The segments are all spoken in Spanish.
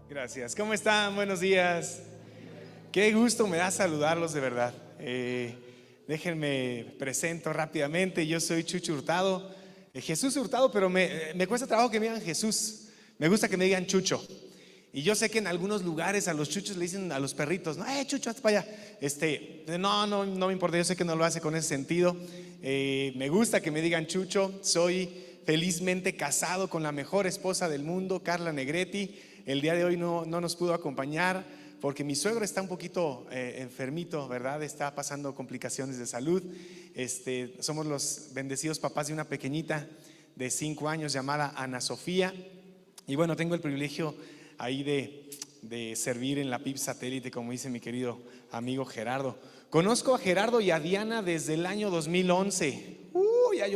Gracias. ¿Cómo están? Buenos días. Qué gusto me da saludarlos de verdad. Déjenme presento rápidamente. Yo soy Chucho Hurtado, Jesús Hurtado, pero me cuesta trabajo que me digan Jesús. Me gusta que me digan Chucho. Y yo sé que en algunos lugares a los chuchos le dicen a los perritos, no, Chucho, hazte para allá. No me importa, yo sé que no lo hace con ese sentido. Me gusta que me digan Chucho. Soy felizmente casado con la mejor esposa del mundo, Carla Negretti. El día de hoy no nos pudo acompañar porque mi suegro está un poquito enfermito, ¿verdad? Está pasando complicaciones de salud. Somos los bendecidos papás de una pequeñita de 5 años llamada Ana Sofía. Y bueno, tengo el privilegio ahí de servir en la PIB satélite, como dice mi querido amigo Gerardo. Conozco a Gerardo y a Diana desde el año 2011. Ya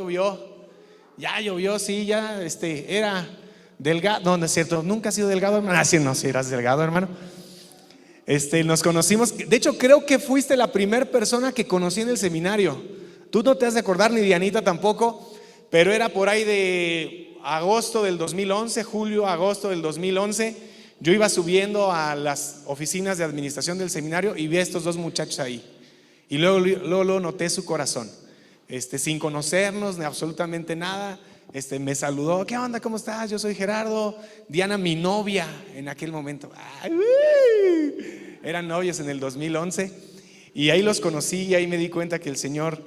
llovió, sí, ya era delgado. No es cierto, nunca has sido delgado, hermano. Sí, no, sí, eras delgado, hermano. Nos conocimos, de hecho creo que fuiste la primera persona que conocí en el seminario. Tú no te has de acordar, ni Dianita tampoco, pero era por ahí de agosto del 2011, julio, agosto del 2011. Yo iba subiendo a las oficinas de administración del seminario y vi a estos dos muchachos ahí. Y luego noté su corazón, sin conocernos ni absolutamente nada. Me saludó, ¿qué onda? ¿Cómo estás? Yo soy Gerardo. Diana, mi novia en aquel momento. Eran novios en el 2011 y ahí los conocí y ahí me di cuenta que el Señor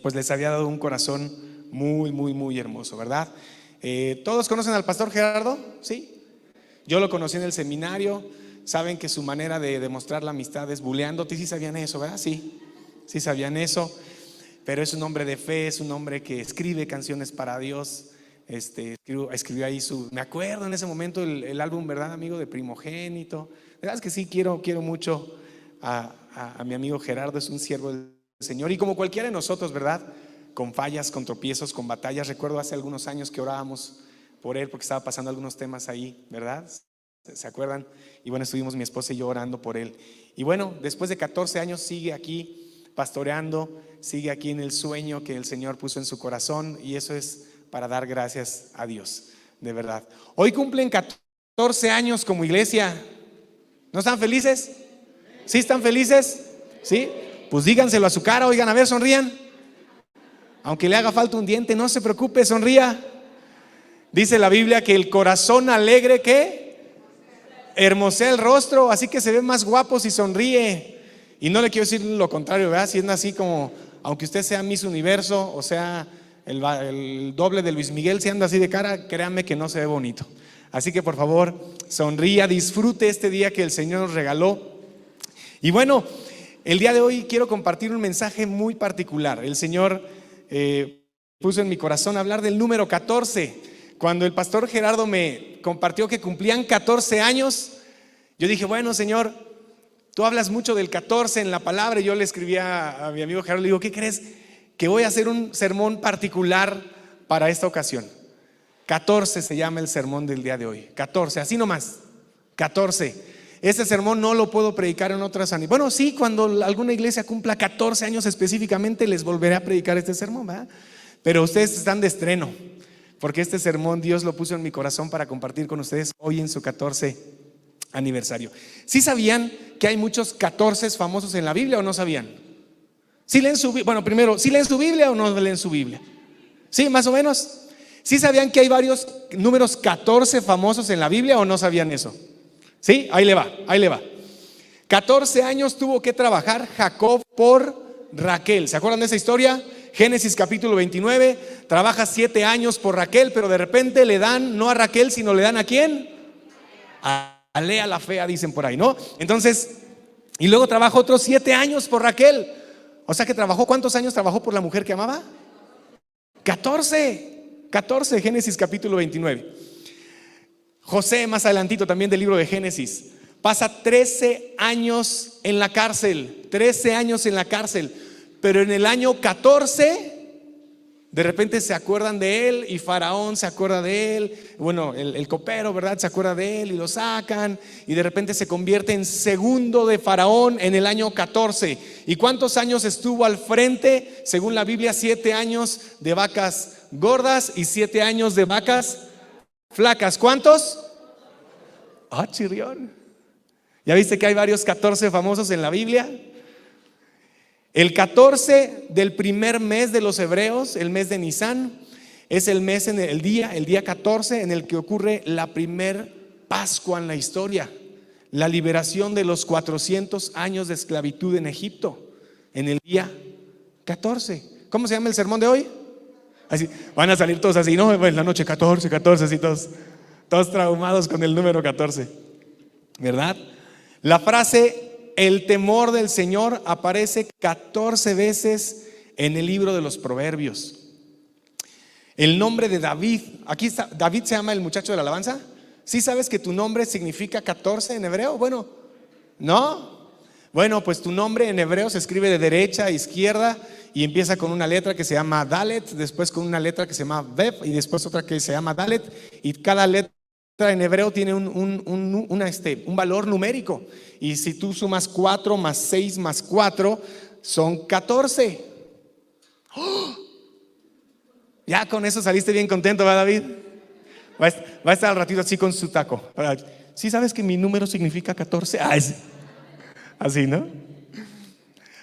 pues les había dado un corazón muy, muy, muy hermoso, ¿verdad? ¿Todos conocen al pastor Gerardo? Sí. Yo lo conocí en el seminario. Saben que su manera de demostrar la amistad es buleándote. Sí sabían eso, ¿verdad? Sí sabían eso. Pero es un hombre de fe, es un hombre que escribe canciones para Dios. Escribió ahí me acuerdo en ese momento el álbum, ¿verdad, amigo? De Primogénito. La verdad es que sí, quiero mucho a mi amigo Gerardo. Es un siervo del Señor y como cualquiera de nosotros, ¿verdad? Con fallas, con tropiezos, con batallas. Recuerdo hace algunos años que orábamos por él porque estaba pasando algunos temas ahí, ¿verdad? ¿Se acuerdan? Y bueno, estuvimos mi esposa y yo orando por él. Y bueno, después de 14 años sigue aquí pastoreando, sigue aquí en el sueño que el Señor puso en su corazón, y eso es para dar gracias a Dios, de verdad. Hoy cumplen 14 años como iglesia. ¿No están felices? ¿Sí están felices? ¿Sí? Pues díganselo a su cara, oigan, a ver, sonrían. Aunque le haga falta un diente, no se preocupe, sonría. Dice la Biblia que el corazón alegre, ¿qué? Hermosea el rostro, así que se ve más guapo si sonríe. Y no le quiero decir lo contrario, ¿verdad? Si es así como, aunque usted sea Miss Universo, o sea, el doble de Luis Miguel, si anda así de cara, créanme que no se ve bonito. Así que por favor, sonría, disfrute este día que el Señor nos regaló. Y bueno, el día de hoy quiero compartir un mensaje muy particular. El Señor puso en mi corazón hablar del número 14. Cuando el pastor Gerardo me compartió que cumplían 14 años, yo dije, bueno, Señor, tú hablas mucho del 14 en la palabra. Y yo le escribí a mi amigo Gerardo, le digo, ¿qué crees? Que voy a hacer un sermón particular para esta ocasión. 14 se llama el sermón del día de hoy. 14, así nomás, 14. Este sermón no lo puedo predicar en otras años. Bueno, sí, cuando alguna iglesia cumpla 14 años específicamente, les volveré a predicar este sermón, ¿verdad? Pero ustedes están de estreno, porque este sermón Dios lo puso en mi corazón para compartir con ustedes hoy en su 14 aniversario. ¿Sí sabían que hay muchos 14 famosos en la Biblia o no sabían? ¿Sí leen su Biblia? Bueno, primero, ¿sí leen su Biblia o no leen su Biblia? ¿Sí, más o menos? ¿Sí sabían que hay varios números 14 famosos en la Biblia o no sabían eso? ¿Sí? Ahí le va. 14 años tuvo que trabajar Jacob por Raquel. ¿Se acuerdan de esa historia? Génesis capítulo 29. Trabaja 7 años por Raquel, pero de repente le dan, no a Raquel, sino le dan ¿a quién? A Lea la fea, dicen por ahí, ¿no? Entonces, y luego trabajó otros 7 años por Raquel. O sea que trabajó, ¿cuántos años trabajó por la mujer que amaba? 14, Génesis capítulo 29. José, más adelantito también del libro de Génesis, pasa 13 años en la cárcel. 13 años en la cárcel. Pero en el año 14 De repente se acuerdan de él y Faraón se acuerda de él. Bueno, el copero, ¿verdad? Se acuerda de él y lo sacan. Y de repente se convierte en segundo de Faraón en el año 14. ¿Y cuántos años estuvo al frente? Según la Biblia, 7 años de vacas gordas y 7 años de vacas flacas. ¿Cuántos? Chirrión. ¿Ya viste que hay varios 14 famosos en la Biblia? El 14 del primer mes de los hebreos, el mes de Nisán, es el mes el día 14 en el que ocurre la primer Pascua en la historia, la liberación de los 400 años de esclavitud en Egipto, en el día 14. ¿Cómo se llama el sermón de hoy? Así, van a salir todos así, ¿no? En la noche 14, así todos traumados con el número 14, ¿verdad? La frase "el temor del Señor" aparece 14 veces en el libro de los Proverbios. El nombre de David, aquí está, David se llama el muchacho de la alabanza. ¿Sí sabes que tu nombre significa 14 en hebreo? Bueno, ¿no? Bueno, pues tu nombre en hebreo se escribe de derecha a izquierda y empieza con una letra que se llama Dalet, después con una letra que se llama Bev y después otra que se llama Dalet, y cada letra en hebreo tiene un valor numérico. Y si tú sumas 4 más 6 más 4 son 14. ¡Oh! Ya con eso saliste bien contento, ¿verdad, David? Va a estar al ratito así con su taco. ¿Sí sabes que mi número significa 14? Así, ¿no?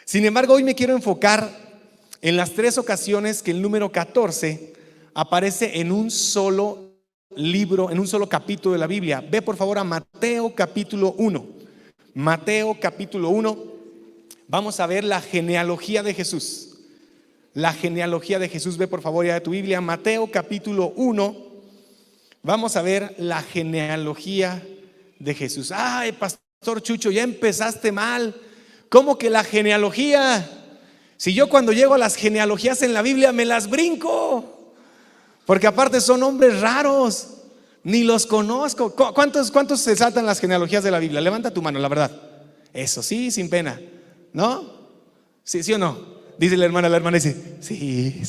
Sin embargo, hoy me quiero enfocar en las 3 ocasiones que el número 14 aparece en un solo libro, en un solo capítulo de la Biblia. Ve por favor a Mateo capítulo 1. Mateo capítulo 1. Vamos a ver la genealogía de Jesús. La genealogía de Jesús. Ve por favor ya de tu Biblia, Mateo capítulo 1. Vamos a ver la genealogía de Jesús. Ay, Pastor Chucho, ya empezaste mal. ¿Cómo que la genealogía? Si yo cuando llego a las genealogías en la Biblia me las brinco. Porque aparte son hombres raros, ni los conozco. ¿Cuántos se saltan las genealogías de la Biblia? Levanta tu mano, la verdad. Eso, sí, sin pena, ¿no? ¿Sí o no? Dice la hermana dice, sí.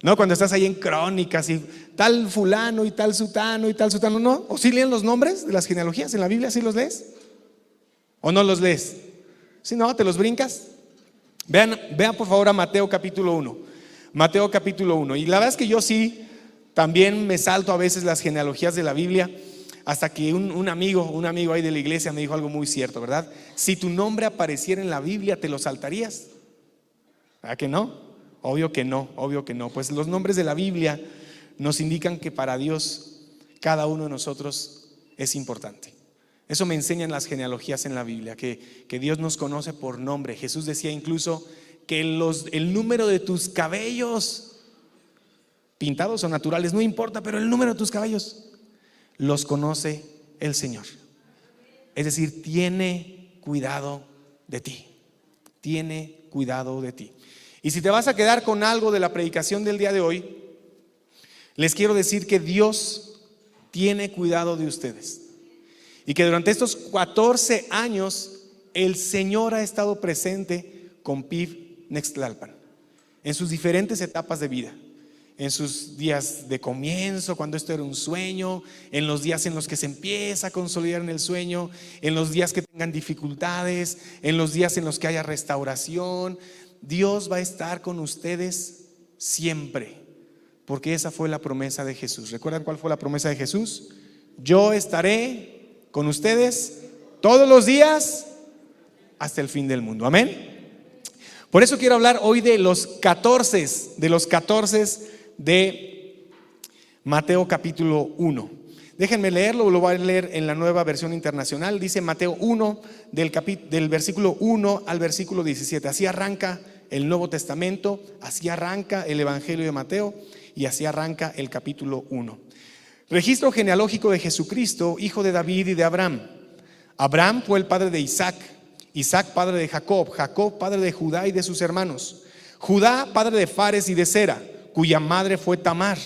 No, cuando estás ahí en Crónicas y tal fulano y tal sutano y tal sutano, ¿no? ¿O sí leen los nombres de las genealogías en la Biblia? ¿Sí los lees? ¿O no los lees? Si no, ¿te los brincas? Vean por favor a Mateo capítulo 1. Mateo capítulo 1. Y la verdad es que yo sí también me salto a veces las genealogías de la Biblia, hasta que un amigo ahí de la iglesia me dijo algo muy cierto, ¿verdad? Si tu nombre apareciera en la Biblia, ¿te lo saltarías? ¿Verdad que no? Obvio que no. Pues los nombres de la Biblia nos indican que para Dios cada uno de nosotros es importante. Eso me enseñan las genealogías en la Biblia, que Dios nos conoce por nombre. Jesús decía incluso que el número de tus cabellos, pintados o naturales, no importa, pero el número de tus cabellos los conoce el Señor. Es decir, tiene cuidado de ti. Tiene cuidado de ti. Y si te vas a quedar con algo de la predicación del día de hoy, les quiero decir que Dios tiene cuidado de ustedes. Y que durante estos 14 años el Señor ha estado presente con PIB Nextlalpan en sus diferentes etapas de vida. En sus días de comienzo, cuando esto era un sueño, en los días en los que se empieza a consolidar en el sueño, en los días que tengan dificultades, en los días en los que haya restauración. Dios va a estar con ustedes siempre, porque esa fue la promesa de Jesús. ¿Recuerdan cuál fue la promesa de Jesús? Yo estaré con ustedes todos los días hasta el fin del mundo. Amén. Por eso quiero hablar hoy de los 14 de Mateo capítulo 1. Déjenme leerlo, lo voy a leer en la Nueva Versión Internacional. Dice Mateo 1 del versículo 1 al versículo 17. Así arranca el Nuevo Testamento, así arranca el Evangelio de Mateo y así arranca el capítulo 1. Registro genealógico de Jesucristo, hijo de David y de Abraham. Abraham fue el padre de Isaac, Isaac padre de Jacob, Jacob padre de Judá y de sus hermanos, Judá padre de Fares y de Zera, cuya madre fue Tamar.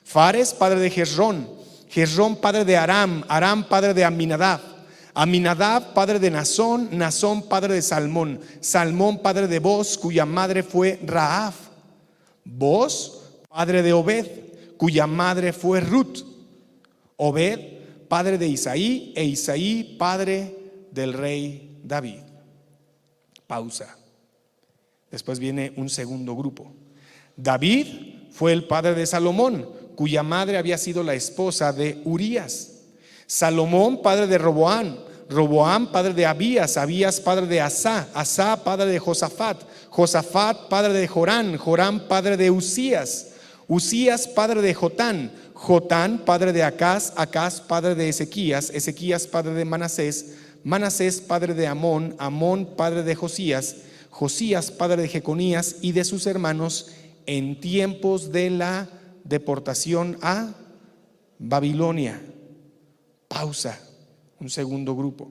Fares padre de Jezrón, Jezrón padre de Aram, Aram padre de Aminadab, Aminadab padre de Nazón, Nazón padre de Salmón, Salmón padre de Boz, cuya madre fue Rahab. Boz padre de Obed, cuya madre fue Ruth. Obed, padre de Isaí, e Isaí, padre del rey David. Pausa. Después viene un segundo grupo. David fue el padre de Salomón, cuya madre había sido la esposa de Urías. Salomón, padre de Roboam. Roboam, padre de Abías. Abías, padre de Asá. Asá, padre de Josafat. Josafat, padre de Jorán. Jorán, padre de Usías. Usías, padre de Jotán. Jotán, padre de Acaz. Acaz, padre de Ezequías. Ezequías, padre de Manasés. Manasés, padre de Amón. Amón, padre de Josías. Josías, padre de Jeconías y de sus hermanos en tiempos de la deportación a Babilonia. Pausa. Un segundo grupo.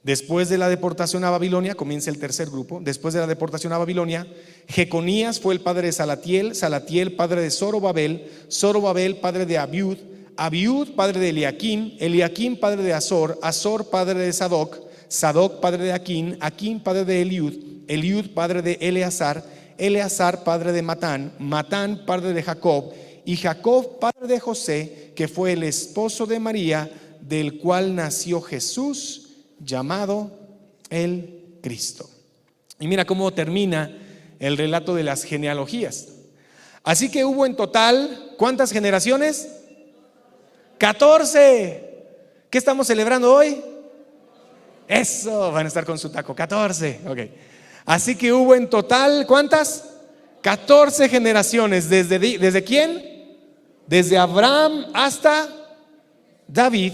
Después de la deportación a Babilonia, comienza el tercer grupo. Después de la deportación a Babilonia, Jeconías fue el padre de Salatiel. Salatiel, padre de Zorobabel. Zorobabel, padre de Abiud. Abiud, padre de Eliaquim. Eliaquim, padre de Azor. Azor, padre de Sadoc. Sadoc, padre de Aquín. Aquín, padre de Eliud. Eliud, padre de Eleazar. Eleazar, padre de Matán. Matán, padre de Jacob. Y Jacob, padre de José, que fue el esposo de María, del cual nació Jesús, llamado el Cristo. Y mira cómo termina el relato de las genealogías. Así que hubo en total, ¿cuántas generaciones? 14. ¿Qué estamos celebrando hoy? Eso, van a estar con su taco, 14. Ok. Así que hubo en total, ¿cuántas? 14 generaciones. ¿Desde quién? Desde Abraham hasta David.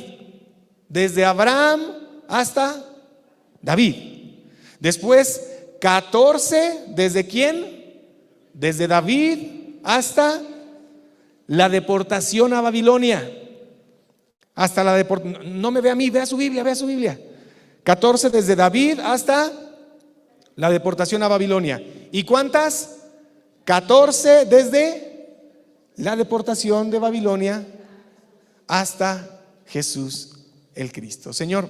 Desde Abraham hasta David. Después 14, ¿desde quién? Desde David hasta la deportación a Babilonia. Hasta la deportación. No me ve a mí, vea su Biblia, vea su Biblia. 14 desde David hasta la deportación a Babilonia. ¿Y cuántas? 14 desde la deportación de Babilonia hasta Jesús el Cristo. Señor,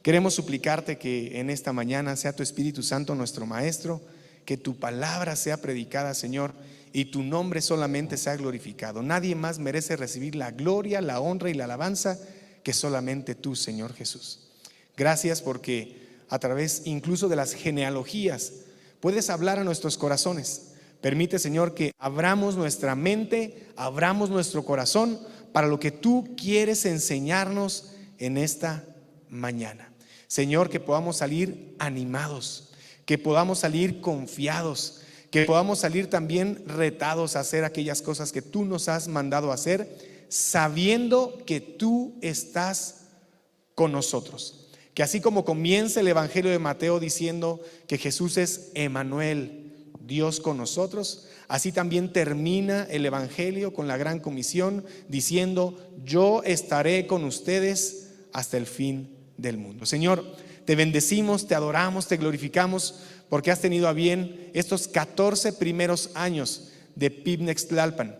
queremos suplicarte que en esta mañana sea tu Espíritu Santo nuestro Maestro, que tu palabra sea predicada, Señor, y tu nombre solamente sea glorificado. Nadie más merece recibir la gloria, la honra y la alabanza que solamente tú, Señor Jesús. Gracias porque a través incluso de las genealogías puedes hablar a nuestros corazones. Permite, Señor, que abramos nuestra mente, abramos nuestro corazón para lo que tú quieres enseñarnos en esta mañana. Señor, que podamos salir animados, que podamos salir confiados, que podamos salir también retados a hacer aquellas cosas que tú nos has mandado a hacer, sabiendo que tú estás con nosotros. Que así como comienza el Evangelio de Mateo diciendo que Jesús es Emmanuel, Dios con nosotros, así también termina el Evangelio con la gran comisión diciendo: yo estaré con ustedes hasta el fin del mundo. Señor, te bendecimos, te adoramos, te glorificamos porque has tenido a bien estos 14 primeros años de PIB Tlalpan.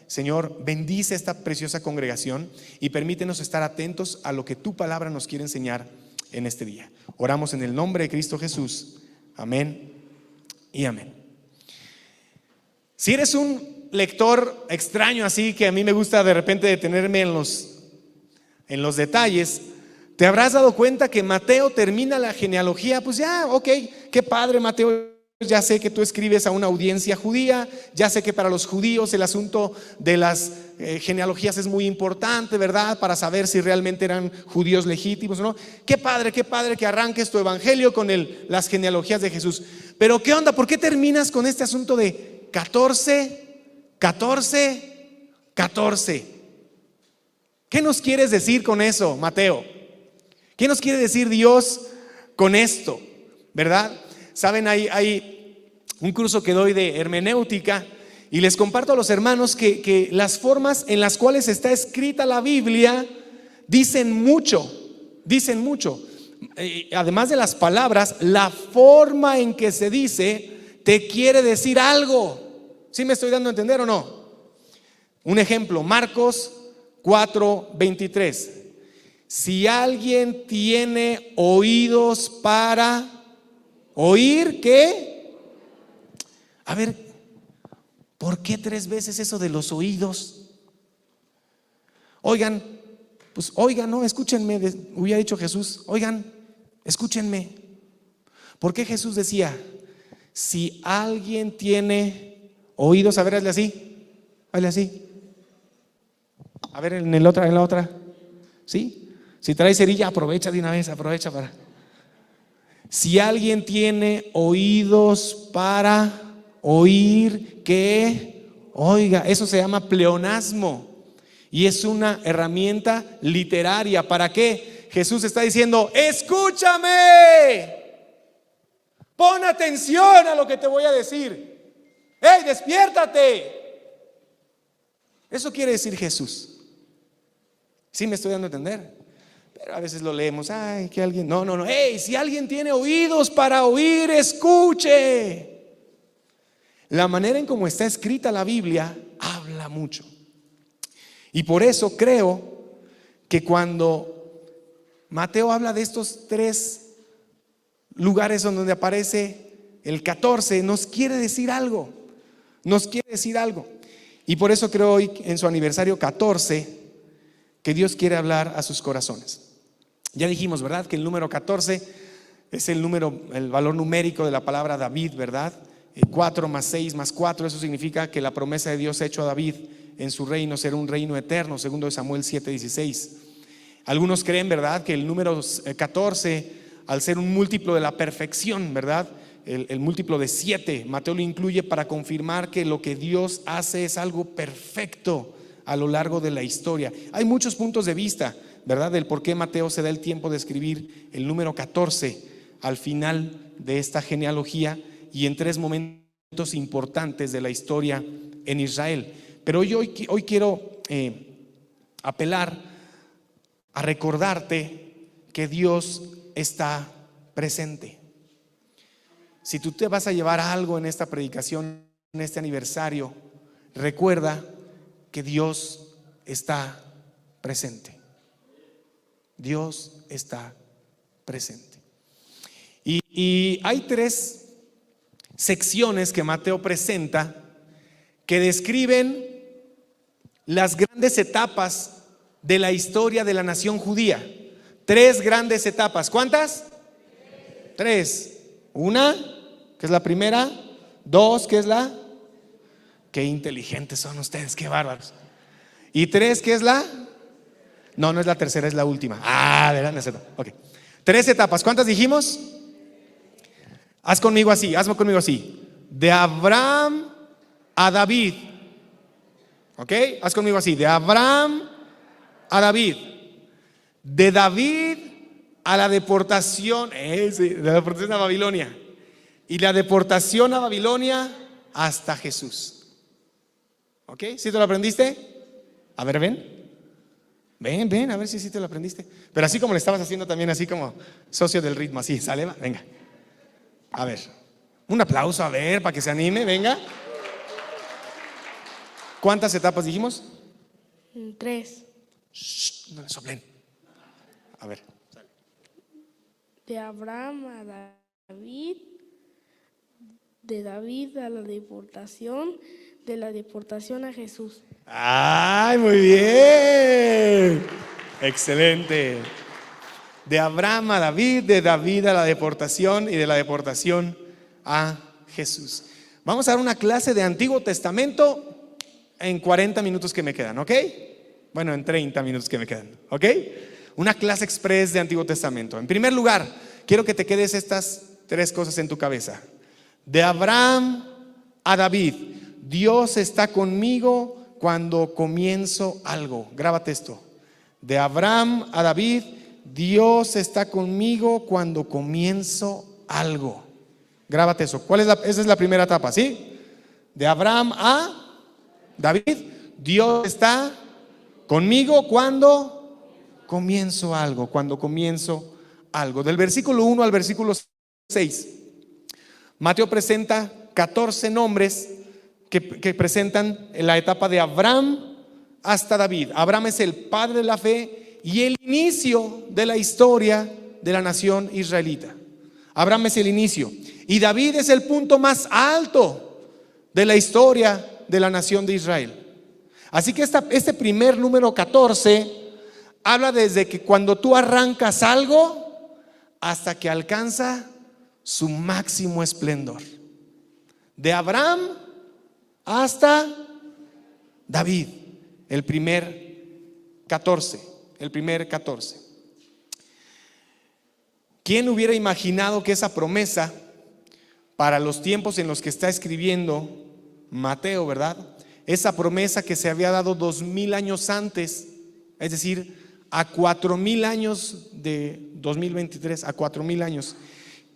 Señor, bendice esta preciosa congregación y permítenos estar atentos a lo que tu palabra nos quiere enseñar en este día. Oramos en el nombre de Cristo Jesús. Amén y amén. Si eres un lector extraño así, que a mí me gusta de repente detenerme en los detalles, te habrás dado cuenta que Mateo termina la genealogía. Pues ya, ok, qué padre, Mateo. Ya sé que tú escribes a una audiencia judía, ya sé que para los judíos el asunto de las genealogías es muy importante, ¿verdad? Para saber si realmente eran judíos legítimos o no. Qué padre que arranques tu evangelio con las genealogías de Jesús. Pero ¿qué onda? ¿Por qué terminas con este asunto de 14? ¿Qué nos quieres decir con eso, Mateo? ¿Qué nos quiere decir Dios con esto? ¿Verdad? Saben, hay un curso que doy de hermenéutica y les comparto a los hermanos que las formas en las cuales está escrita la Biblia dicen mucho. Además de las palabras, la forma en que se dice te quiere decir algo. ¿Sí me estoy dando a entender o no? Un ejemplo, Marcos 4:23. Si alguien tiene oídos para oír, ¿qué? A ver, ¿Por qué 3 veces eso de los oídos? Oigan, pues oigan, no, escúchenme, hubiera dicho Jesús, oigan, escúchenme. ¿Por qué Jesús decía, si alguien tiene oídos, a ver, hazle así, hazle así. A ver, en la otra, ¿sí? Si trae cerilla, aprovecha de una vez, aprovecha para. Si alguien tiene oídos para oír, que oiga. Eso se llama pleonasmo y es una herramienta literaria. ¿Para qué? Jesús está diciendo, escúchame, pon atención a lo que te voy a decir. ¡Hey, despiértate! Eso quiere decir Jesús. ¿Sí me estoy dando a entender? Pero a veces lo leemos, ay, que alguien, no, hey, si alguien tiene oídos para oír, escuche. La manera en cómo está escrita la Biblia habla mucho. Y por eso creo que cuando Mateo habla de estos 3 lugares donde aparece el 14, nos quiere decir algo. Nos quiere decir algo. Y por eso creo hoy, en su aniversario 14, que Dios quiere hablar a sus corazones. Ya dijimos, ¿verdad?, que el número 14 es el valor numérico de la palabra David, ¿verdad? 4 más 6 más 4, eso significa que la promesa de Dios hecho a David en su reino será un reino eterno, segundo de Samuel 7:16. Algunos creen, ¿verdad?, que el número 14, al ser un múltiplo de la perfección, ¿verdad?, el múltiplo de 7, Mateo lo incluye para confirmar que lo que Dios hace es algo perfecto a lo largo de la historia. Hay muchos puntos de vista, ¿verdad?, del por qué Mateo se da el tiempo de escribir el número 14 al final de esta genealogía y en 3 momentos importantes de la historia en Israel. Pero hoy quiero apelar a recordarte que Dios está presente. Si tú te vas a llevar algo en esta predicación, en este aniversario, recuerda que Dios está presente. Dios está presente. Y hay 3 secciones que Mateo presenta que describen las grandes etapas de la historia de la nación judía. 3 grandes etapas. ¿Cuántas? 3. Una, que es la primera. 2, que es la. Qué inteligentes son ustedes, qué bárbaros. Y 3, que es la. No es la tercera, es la última. ¿Verdad? No es cierto. Ok. 3 etapas. ¿Cuántas dijimos? Hazme conmigo así. De Abraham a David. ¿Ok? Haz conmigo así. De Abraham a David. De David a la deportación. De la deportación a Babilonia. Y la deportación a Babilonia hasta Jesús. ¿Ok? ¿Sí te lo aprendiste? A ver, ven, a ver si sí te lo aprendiste. Pero así como le estabas haciendo también, así como socio del ritmo, así, ¿sale? Venga. A ver, un aplauso, a ver, para que se anime, venga. ¿Cuántas etapas dijimos? 3. Shh, no le soplen. A ver. De Abraham a David, de David a la deportación, de la deportación a Jesús. ¡Ay, muy bien! Excelente. De Abraham a David, de David a la deportación y de la deportación a Jesús. Vamos a dar una clase de Antiguo Testamento en 40 minutos que me quedan, ¿ok? Bueno, en 30 minutos que me quedan, ¿ok? Una clase express de Antiguo Testamento. En primer lugar, quiero que te quedes estas 3 cosas en tu cabeza. De Abraham a David, Dios está conmigo cuando comienzo algo. Grábate esto. De Abraham a David, Dios está conmigo cuando comienzo algo. Grábate eso. Esa es la primera etapa, ¿sí? De Abraham a David, Dios está conmigo cuando comienzo algo. Del versículo 1 al versículo 6, Mateo presenta 14 nombres que presentan la etapa de Abraham hasta David. Abraham es el padre de la fe y el inicio de la historia de la nación israelita. Abraham es el inicio y David es el punto más alto de la historia de la nación de Israel. Así que este primer número 14 habla desde que cuando tú arrancas algo hasta que alcanza su máximo esplendor. De Abraham hasta David, el primer 14. ¿Quién hubiera imaginado que esa promesa para los tiempos en los que está escribiendo Mateo, ¿verdad? Esa promesa que se había dado 2000 años antes, es decir, a 4000 años de 2023, a 4000 años.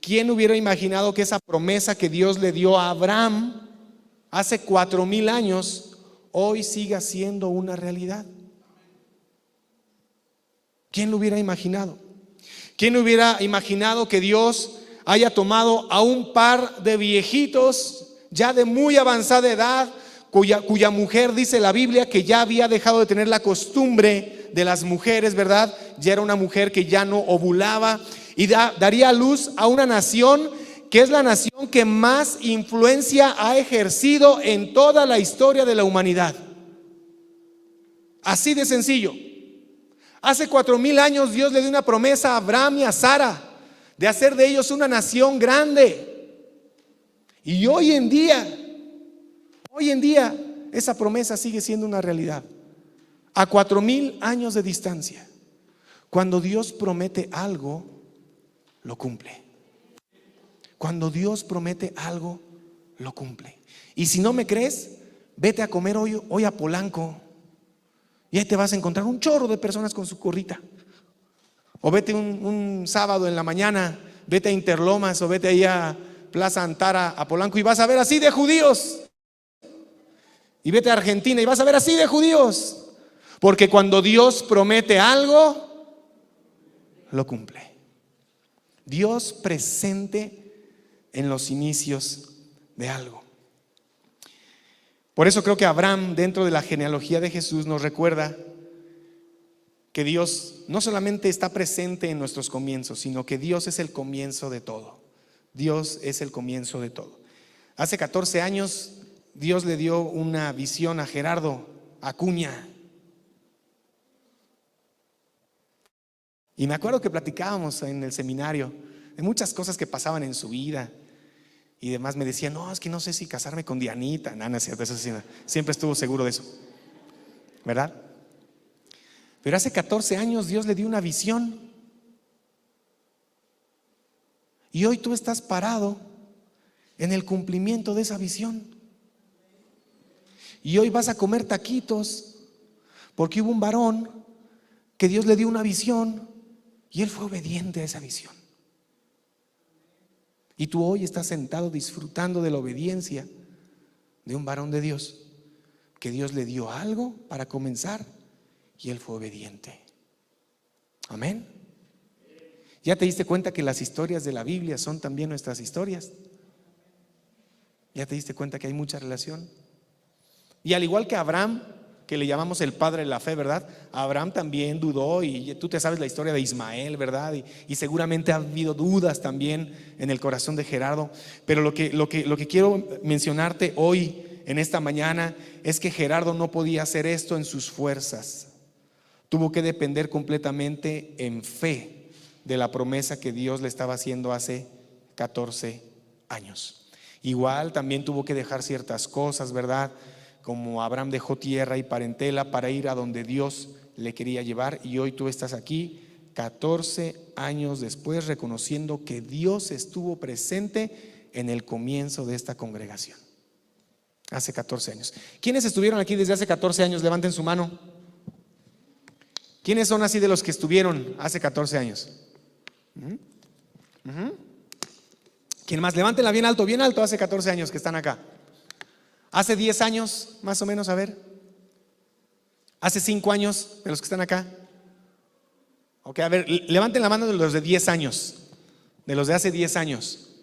¿Quién hubiera imaginado que esa promesa que Dios le dio a Abraham hace 4000 años hoy siga siendo una realidad? ¿Quién lo hubiera imaginado? ¿Quién hubiera imaginado que Dios haya tomado a un par de viejitos ya de muy avanzada edad, cuya mujer, dice la Biblia, que ya había dejado de tener la costumbre de las mujeres, ¿verdad? Ya era una mujer que ya no ovulaba, y daría a luz a una nación que es la nación que más influencia ha ejercido en toda la historia de la humanidad? Así de sencillo. Hace 4000 años Dios le dio una promesa a Abraham y a Sara de hacer de ellos una nación grande. Y hoy en día esa promesa sigue siendo una realidad. A 4000 años de distancia, cuando Dios promete algo, lo cumple. Cuando Dios promete algo, lo cumple. Y si no me crees, vete a comer hoy a Polanco, y ahí te vas a encontrar un chorro de personas con su gorrita. O vete un sábado en la mañana, vete a Interlomas o vete ahí a Plaza Antara, a Polanco, y vas a ver así de judíos. Y vete a Argentina y vas a ver así de judíos. Porque cuando Dios promete algo, lo cumple. Dios presente en los inicios de algo. Por eso creo que Abraham, dentro de la genealogía de Jesús, nos recuerda que Dios no solamente está presente en nuestros comienzos, sino que Dios es el comienzo de todo. Dios es el comienzo de todo. Hace 14 años Dios le dio una visión a Gerardo Acuña. Y me acuerdo que platicábamos en el seminario de muchas cosas que pasaban en su vida. Y demás me decía, no, es que no sé si casarme con Dianita. No, no es cierto, eso sí, siempre estuvo seguro de eso, ¿verdad? Pero hace 14 años Dios le dio una visión. Y hoy tú estás parado en el cumplimiento de esa visión. Y hoy vas a comer taquitos porque hubo un varón que Dios le dio una visión y él fue obediente a esa visión. Y tú hoy estás sentado disfrutando de la obediencia de un varón de Dios, que Dios le dio algo para comenzar y él fue obediente. Amén. ¿Ya te diste cuenta que las historias de la Biblia son también nuestras historias? ¿Ya te diste cuenta que hay mucha relación? Y al igual que Abraham, que le llamamos el padre de la fe, ¿verdad? Abraham también dudó, y tú te sabes la historia de Ismael, ¿verdad? Y seguramente ha habido dudas también en el corazón de Gerardo. Pero lo que quiero mencionarte hoy, en esta mañana, es que Gerardo no podía hacer esto en sus fuerzas. Tuvo que depender completamente en fe de la promesa que Dios le estaba haciendo hace 14 años. Igual también tuvo que dejar ciertas cosas, ¿verdad? Como Abraham dejó tierra y parentela para ir a donde Dios le quería llevar. Y hoy tú estás aquí 14 años después, reconociendo que Dios estuvo presente en el comienzo de esta congregación. Hace 14 años. ¿Quiénes estuvieron aquí desde hace 14 años? Levanten su mano. ¿Quiénes son así de los que estuvieron hace 14 años? ¿Quién más? Levántenla bien alto, hace 14 años que están acá. Hace 10 años, más o menos, a ver. Hace 5 años, de los que están acá. Ok, a ver, levanten la mano de los de 10 años. De los de hace 10 años.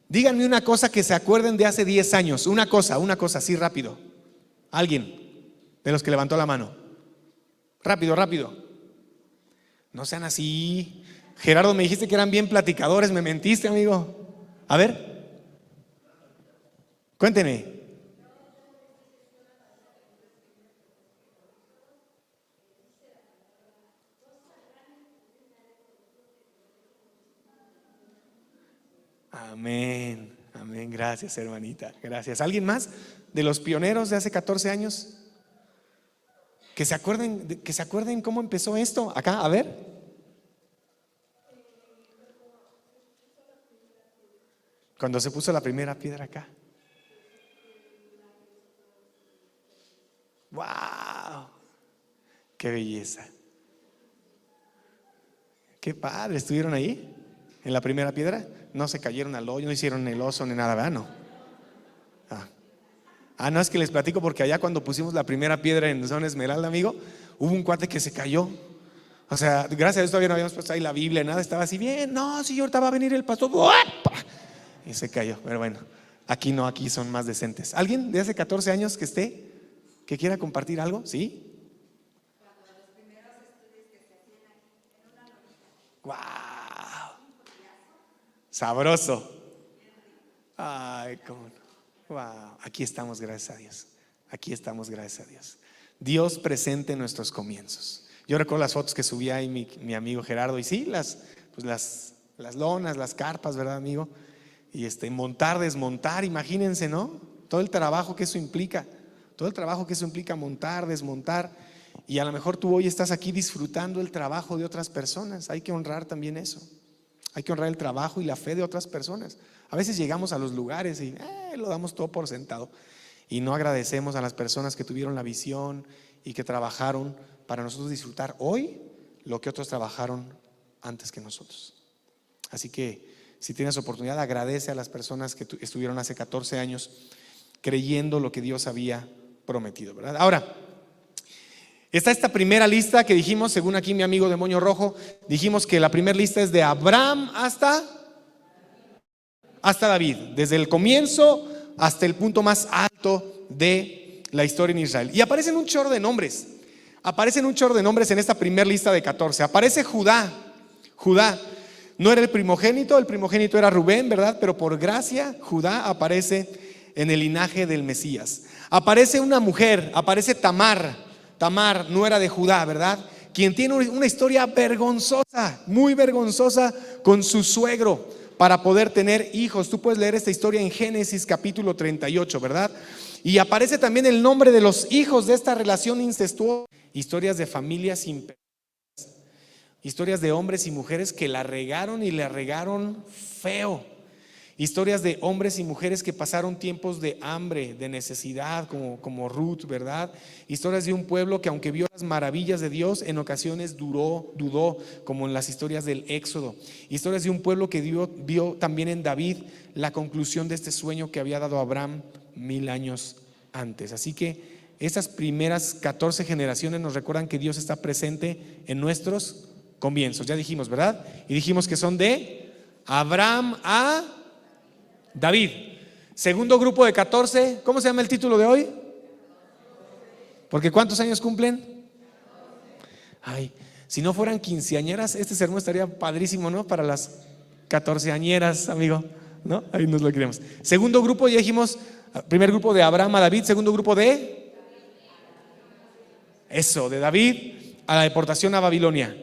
Díganme una cosa que se acuerden de hace 10 años. Una cosa, así rápido. Alguien de los que levantó la mano. Rápido. No sean así. Gerardo, me dijiste que eran bien platicadores. Me mentiste, amigo. A ver, cuéntenme. Amén, amén, gracias hermanita, gracias. ¿Alguien más de los pioneros de hace 14 años? Que se acuerden cómo empezó esto acá, a ver. Cuando se puso la primera piedra acá. ¡Wow! ¡Qué belleza! ¡Qué padre! ¿Estuvieron ahí? ¿En la primera piedra? No se cayeron al hoyo, no hicieron el oso ni nada, ¿verdad? No. No, es que les platico porque allá cuando pusimos la primera piedra en Zona Esmeralda, amigo, hubo un cuate que se cayó. O sea, gracias a Dios todavía no habíamos puesto ahí la Biblia, nada, estaba así bien. No, sí, ahorita va a venir el pastor. Y se cayó, pero bueno, aquí no, aquí son más decentes. ¿Alguien de hace 14 años que quiera compartir algo? ¿Sí? ¡Wow! Sabroso. Ay, cómo no. Wow, aquí estamos, gracias a Dios. Aquí estamos, gracias a Dios. Dios presente en nuestros comienzos. Yo recuerdo las fotos que subía ahí mi amigo Gerardo. Y sí, las lonas, las carpas, ¿verdad, amigo? Y montar, desmontar, imagínense, ¿no? Todo el trabajo que eso implica. Todo el trabajo que eso implica, montar, desmontar. Y a lo mejor tú hoy estás aquí disfrutando el trabajo de otras personas. Hay que honrar también eso. Hay que honrar el trabajo y la fe de otras personas. A veces llegamos a los lugares y lo damos todo por sentado y no agradecemos a las personas que tuvieron la visión y que trabajaron para nosotros disfrutar hoy lo que otros trabajaron antes que nosotros. Así que si tienes oportunidad, agradece a las personas que estuvieron hace 14 años creyendo lo que Dios había prometido, ¿verdad? Ahora, está esta primera lista que dijimos, según aquí mi amigo de Moño Rojo, dijimos que la primera lista es de Abraham hasta David, desde el comienzo hasta el punto más alto de la historia en Israel. Y aparecen un chorro de nombres. En esta primera lista de 14. Aparece Judá. No era el primogénito era Rubén, ¿verdad? Pero por gracia Judá aparece en el linaje del Mesías. Aparece una mujer, aparece Tamar, nuera de Judá, ¿verdad? Quien tiene una historia vergonzosa, muy vergonzosa con su suegro para poder tener hijos. Tú puedes leer esta historia en Génesis capítulo 38, ¿verdad? Y aparece también el nombre de los hijos de esta relación incestuosa. Historias de familias imperfectas, historias de hombres y mujeres que la regaron y la regaron feo. Historias de hombres y mujeres que pasaron tiempos de hambre, de necesidad, como Ruth, ¿verdad? Historias de un pueblo que aunque vio las maravillas de Dios, en ocasiones dudó, como en las historias del Éxodo. Historias de un pueblo que vio también en David la conclusión de este sueño que había dado Abraham 1000 años antes. Así que esas primeras 14 generaciones nos recuerdan que Dios está presente en nuestros comienzos. Ya dijimos, ¿verdad? Y dijimos que son de Abraham a David. Segundo grupo de 14. ¿Cómo se llama el título de hoy? Porque ¿cuántos años cumplen? Ay, si no fueran quinceañeras, este sermón estaría padrísimo, ¿no? Para las 14añeras, amigo, ¿no? Ahí nos lo queremos. Segundo grupo, ya dijimos, primer grupo de Abraham a David. Segundo grupo de David a la deportación a Babilonia.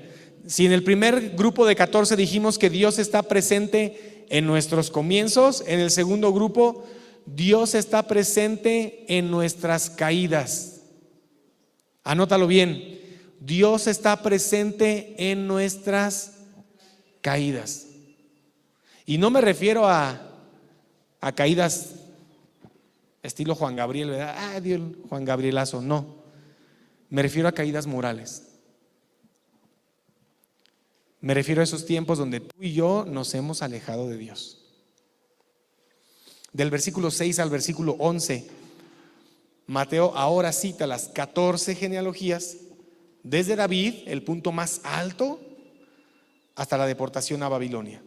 Si en el primer grupo de 14 dijimos que Dios está presente en nuestros comienzos, en el segundo grupo Dios está presente en nuestras caídas. Anótalo bien. Dios está presente en nuestras caídas. Y no me refiero a caídas estilo Juan Gabriel, ¿verdad? Dios, Juan Gabrielazo, no. Me refiero a caídas morales. Me refiero a esos tiempos donde tú y yo nos hemos alejado de Dios. Del versículo 6 al versículo 11, Mateo ahora cita las 14 genealogías desde David, el punto más alto, hasta la deportación a Babilonia.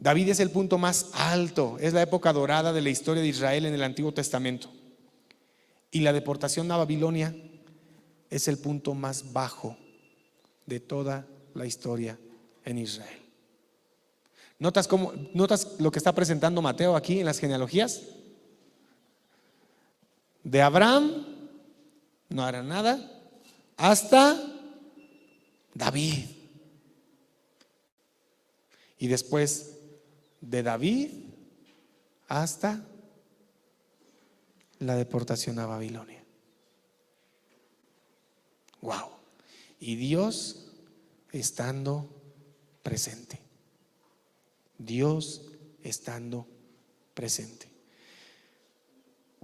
David es el punto más alto, es la época dorada de la historia de Israel en el Antiguo Testamento. Y la deportación a Babilonia es el punto más bajo de toda la historia en Israel. ¿Notas lo que está presentando Mateo aquí en las genealogías? De Abraham no era nada hasta David. Y después de David hasta la deportación a Babilonia. Wow. Y Dios estando presente. Dios estando presente.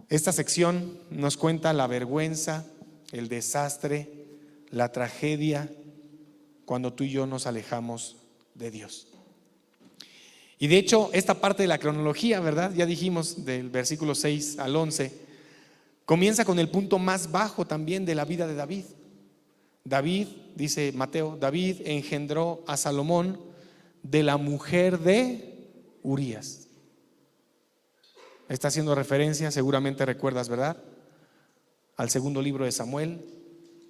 Esta sección nos cuenta la vergüenza, el desastre, la tragedia cuando tú y yo nos alejamos de Dios. Y de hecho, esta parte de la cronología, ¿verdad? Ya dijimos del versículo 6 al 11, comienza con el punto más bajo también de la vida de David. David, dice Mateo, David engendró a Salomón de la mujer de Urías. Está haciendo referencia, seguramente recuerdas, ¿verdad?, al segundo libro de Samuel,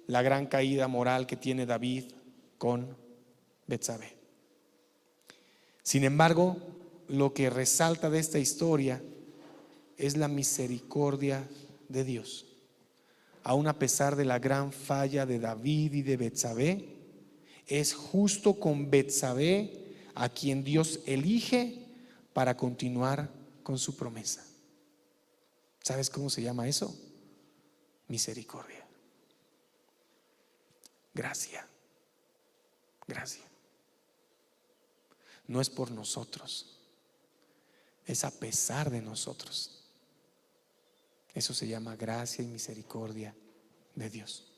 la gran caída moral que tiene David con Betsabé. Sin embargo, lo que resalta de esta historia es la misericordia de Dios. Aun a pesar de la gran falla de David y de Betsabé, es justo con Betsabé a quien Dios elige para continuar con su promesa. ¿Sabes cómo se llama eso? Misericordia. Gracia. Gracia. No es por nosotros, es a pesar de nosotros. Eso se llama gracia y misericordia de Dios.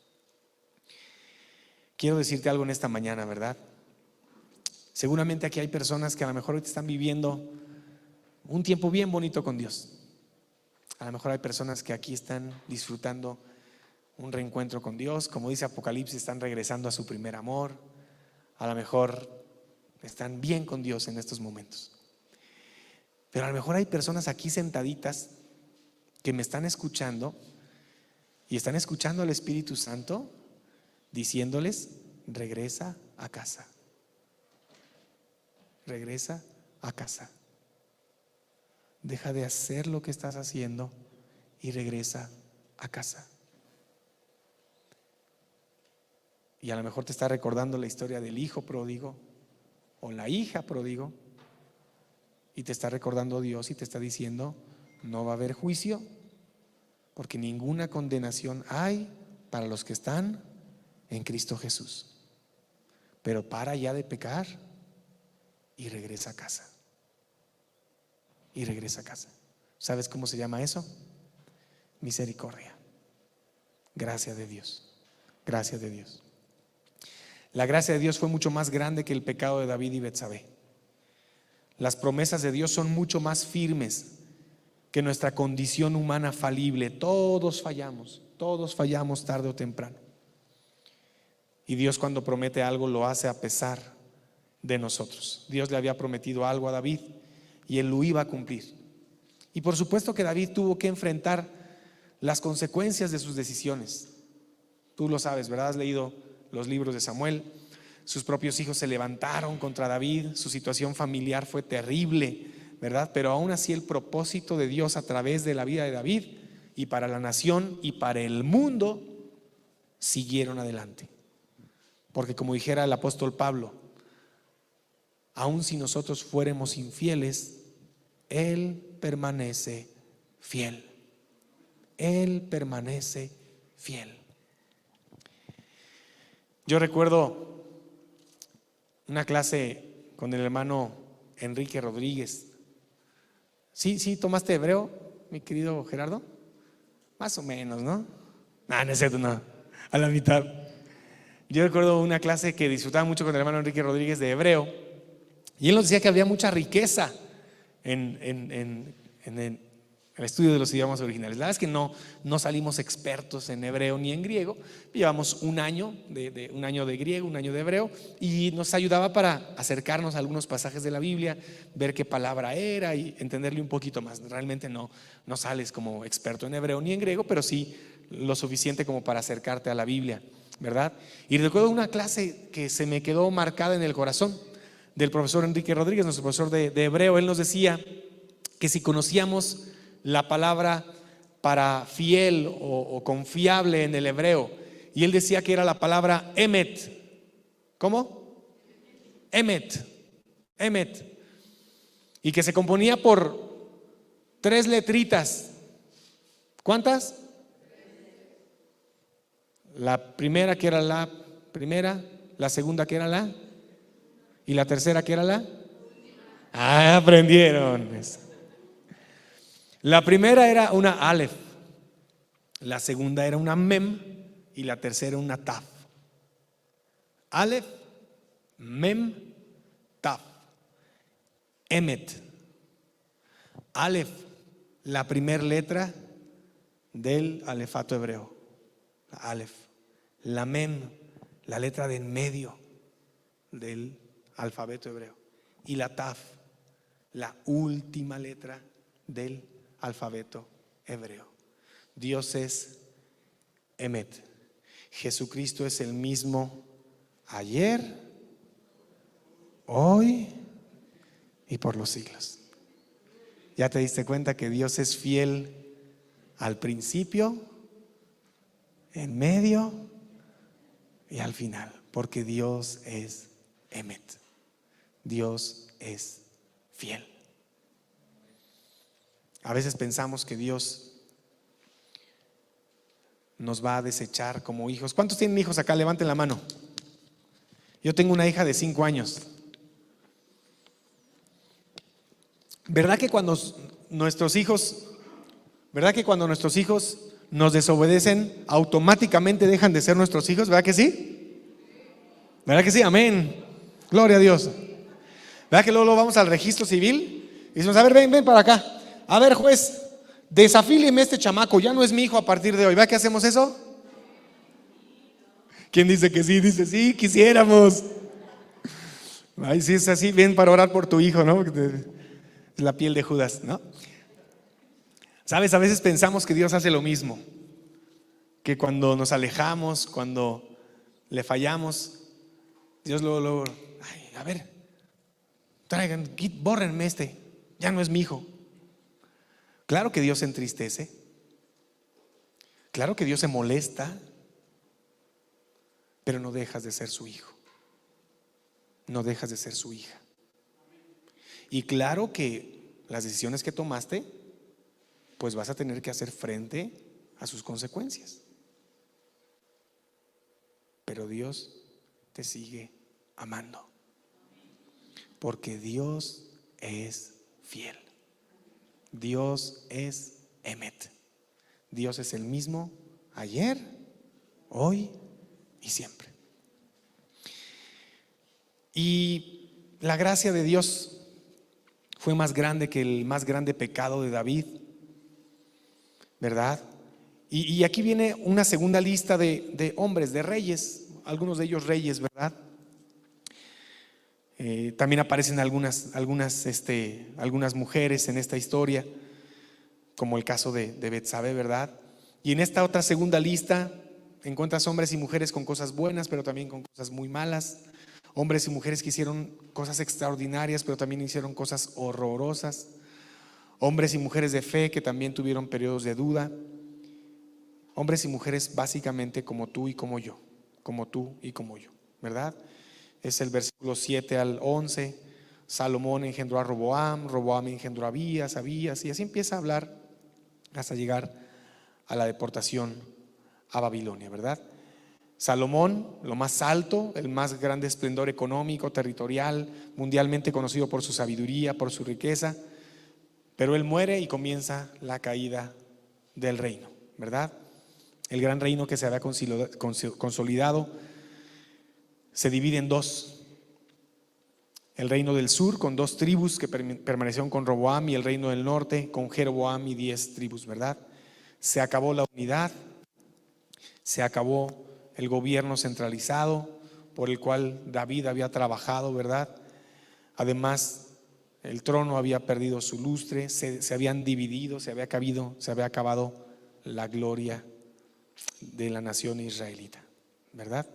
Quiero decirte algo en esta mañana, ¿verdad? Seguramente aquí hay personas que a lo mejor hoy están viviendo un tiempo bien bonito con Dios. A lo mejor hay personas que aquí están disfrutando un reencuentro con Dios. Como dice Apocalipsis, están regresando a su primer amor. A lo mejor están bien con Dios en estos momentos. Pero a lo mejor hay personas aquí sentaditas que me están escuchando y están escuchando al Espíritu Santo diciéndoles: regresa a casa. Regresa a casa. Deja de hacer lo que estás haciendo y regresa a casa. Y a lo mejor te está recordando la historia del hijo pródigo o la hija pródigo, y te está recordando Dios y te está diciendo: no va a haber juicio, porque ninguna condenación hay para los que están en Cristo Jesús. Pero para ya de pecar y regresa a casa. Y regresa a casa. ¿Sabes cómo se llama eso? Misericordia. Gracia de Dios. Gracia de Dios. La gracia de Dios fue mucho más grande que el pecado de David y Betsabé. Las promesas de Dios son mucho más firmes que nuestra condición humana falible. Todos fallamos tarde o temprano. Y Dios, cuando promete algo, lo hace a pesar de nosotros. Dios le había prometido algo a David y él lo iba a cumplir. Y por supuesto que David tuvo que enfrentar las consecuencias de sus decisiones. Tú lo sabes, ¿verdad? Has leído los libros de Samuel. Sus propios hijos se levantaron contra David. Su situación familiar fue terrible, ¿verdad? Pero aún así el propósito de Dios a través de la vida de David y para la nación y para el mundo siguieron adelante. Porque como dijera el apóstol Pablo, aun si nosotros fuéramos infieles, Él permanece fiel. Él permanece fiel. Yo recuerdo una clase con el hermano Enrique Rodríguez. ¿Sí tomaste hebreo, mi querido Gerardo? Más o menos, ¿no? No es cierto, no. A la mitad. Yo recuerdo una clase que disfrutaba mucho con el hermano Enrique Rodríguez de hebreo. Y él nos decía que había mucha riqueza en el estudio de los idiomas originales. La verdad es que no salimos expertos en hebreo ni en griego. Llevamos un año de griego, un año de hebreo, y nos ayudaba para acercarnos a algunos pasajes de la Biblia, ver qué palabra era y entenderle un poquito más. Realmente no sales como experto en hebreo ni en griego, pero sí lo suficiente como para acercarte a la Biblia, ¿verdad? Y recuerdo una clase que se me quedó marcada en el corazón del profesor Enrique Rodríguez, nuestro profesor de hebreo. Él nos decía que si conocíamos la palabra para fiel o confiable en el hebreo, y él decía que era la palabra emet. ¿Cómo? Emet. Y que se componía por 3 letritas. ¿Cuántas? La primera que era la primera, la segunda que era la, y la tercera que era la. Ah, aprendieron. La primera era una Aleph, la segunda era una Mem y la tercera una Taf. Aleph, Mem, Taf. Emet. Aleph, la primera letra del alefato hebreo, la Aleph. La Mem, la letra de en medio del alfabeto hebreo. Y la Taf, la última letra del alfabeto hebreo. Dios es Emet. Jesucristo es el mismo ayer, hoy y por los siglos. ¿Ya te diste cuenta que Dios es fiel al principio, en medio y al final? Porque Dios es Emet. Dios es fiel. A veces pensamos que Dios nos va a desechar como hijos. ¿Cuántos tienen hijos acá? Levanten la mano. Yo tengo una hija de 5 años. ¿Verdad que cuando nuestros hijos nos desobedecen, automáticamente dejan de ser nuestros hijos? ¿Verdad que sí? ¿Verdad que sí? Amén. Gloria a Dios. ¿Verdad que luego vamos al registro civil y decimos, a ver, ven para acá. A ver, juez, desafíleme a este chamaco, ya no es mi hijo a partir de hoy. ¿Verdad que hacemos eso? ¿Quién dice que sí? Dice, sí, quisiéramos. Ay, si es así, ven para orar por tu hijo, ¿no? Es la piel de Judas, ¿no? Sabes, a veces pensamos que Dios hace lo mismo, que cuando nos alejamos, cuando le fallamos, Dios luego, ay, a ver, traigan, bórrenme ya no es mi hijo. Claro que Dios se entristece, claro que Dios se molesta, pero no dejas de ser su hijo, no dejas de ser su hija. Y claro que las decisiones que tomaste, pues vas a tener que hacer frente a sus consecuencias. Pero Dios te sigue amando, porque Dios es fiel. Dios es Emet. Dios es el mismo ayer, hoy y siempre. Y la gracia de Dios fue más grande que el más grande pecado de David, ¿verdad? Y aquí viene una segunda lista de hombres, de reyes, algunos de ellos reyes, ¿verdad? También aparecen algunas mujeres en esta historia, como el caso de Betsabé, ¿verdad? Y en esta otra segunda lista encuentras hombres y mujeres con cosas buenas, pero también con cosas muy malas. Hombres y mujeres que hicieron cosas extraordinarias, pero también hicieron cosas horrorosas. Hombres y mujeres de fe que también tuvieron periodos de duda. Hombres y mujeres básicamente como tú y como yo, ¿verdad? Es el versículo 7 al 11. Salomón engendró a Roboam, Roboam engendró a Abías, y así empieza a hablar hasta llegar a la deportación a Babilonia, ¿verdad? Salomón, lo más alto, el más grande esplendor económico, territorial, mundialmente conocido por su sabiduría, por su riqueza, pero él muere y comienza la caída del reino, ¿verdad? El gran reino que se había consolidado se divide en dos: el reino del sur con 2 tribus que permanecieron con Roboam, y el reino del norte con Jeroboam y 10 tribus, ¿verdad? Se acabó la unidad, se acabó el gobierno centralizado por el cual David había trabajado, ¿verdad? Además, el trono había perdido su lustre, se habían dividido, se había acabado la gloria de la nación israelita, ¿verdad?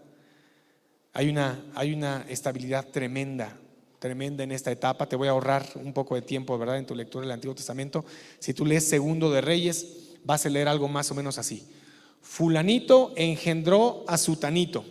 Hay una estabilidad tremenda en esta etapa. Te voy a ahorrar un poco de tiempo, ¿verdad? En tu lectura del Antiguo Testamento. Si tú lees Segundo de Reyes, vas a leer algo más o menos así: fulanito engendró a sutanito,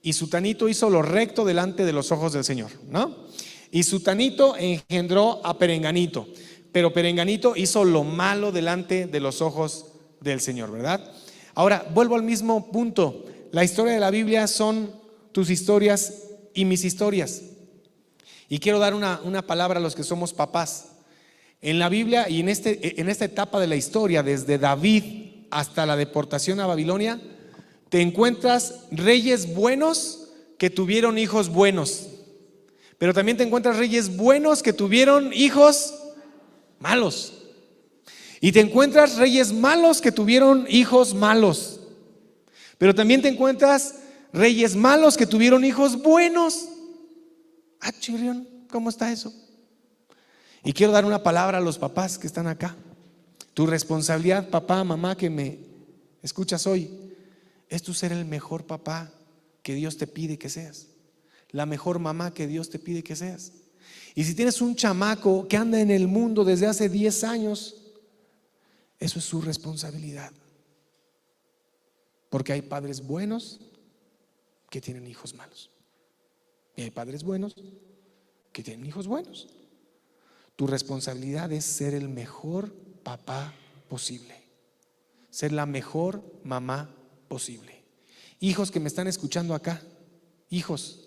y sutanito hizo lo recto delante de los ojos del Señor, ¿no? Y sutanito engendró a perenganito, pero perenganito hizo lo malo delante de los ojos del Señor, ¿verdad? Ahora, vuelvo al mismo punto. La historia de la Biblia son tus historias y mis historias. Y quiero dar una palabra a los que somos papás. En la Biblia y en esta etapa de la historia, desde David hasta la deportación a Babilonia, te encuentras reyes buenos que tuvieron hijos buenos, pero también te encuentras reyes buenos que tuvieron hijos malos, y te encuentras reyes malos que tuvieron hijos malos, pero también te encuentras reyes malos que tuvieron hijos buenos. Ah, chirrión, ¿cómo está eso? Y quiero dar una palabra a los papás que están acá. Tu responsabilidad, papá, mamá, que me escuchas hoy, es tú ser el mejor papá que Dios te pide que seas, la mejor mamá que Dios te pide que seas. Y si tienes un chamaco que anda en el mundo desde hace 10 años, eso es su responsabilidad. Porque hay padres buenos que tienen hijos malos, y hay padres buenos que tienen hijos buenos. Tu responsabilidad es ser el mejor papá posible, ser la mejor mamá posible. Hijos que me están escuchando acá, hijos,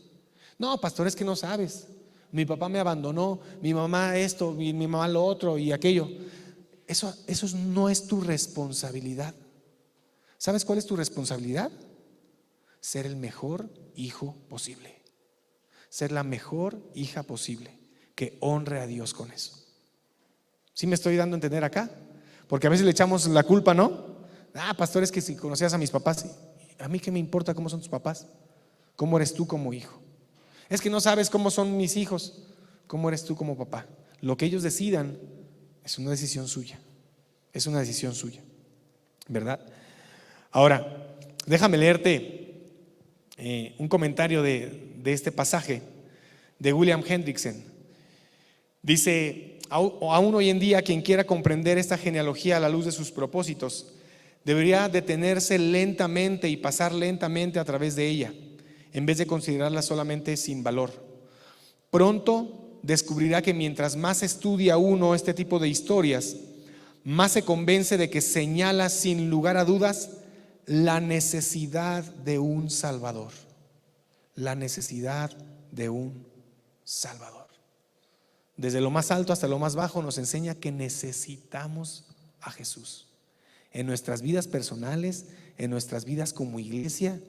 no, pastor, es que no sabes, mi papá me abandonó, mi mamá esto, mi mamá lo otro y aquello. Eso no es tu responsabilidad. ¿Sabes cuál es tu responsabilidad? Ser el mejor hijo posible, ser la mejor hija posible, que honre a Dios con eso. ¿Sí me estoy dando a entender acá? Porque a veces le echamos la culpa, ¿no? Ah, pastor, es que si conocías a mis papás, a mí qué me importa cómo son tus papás, cómo eres tú como hijo. Es que no sabes cómo son mis hijos, cómo eres tú como papá. Lo que ellos decidan es una decisión suya, es una decisión suya, ¿verdad? Ahora, déjame leerte un comentario de este pasaje de William Hendrickson. Dice: aún hoy en día, quien quiera comprender esta genealogía a la luz de sus propósitos debería detenerse lentamente y pasar lentamente a través de ella, en vez de considerarla solamente sin valor. Pronto descubrirá que mientras más estudia uno este tipo de historias, más se convence de que señala sin lugar a dudas la necesidad de un Salvador. La necesidad de un Salvador. Desde lo más alto hasta lo más bajo nos enseña que necesitamos a Jesús en nuestras vidas personales, en nuestras vidas como iglesia.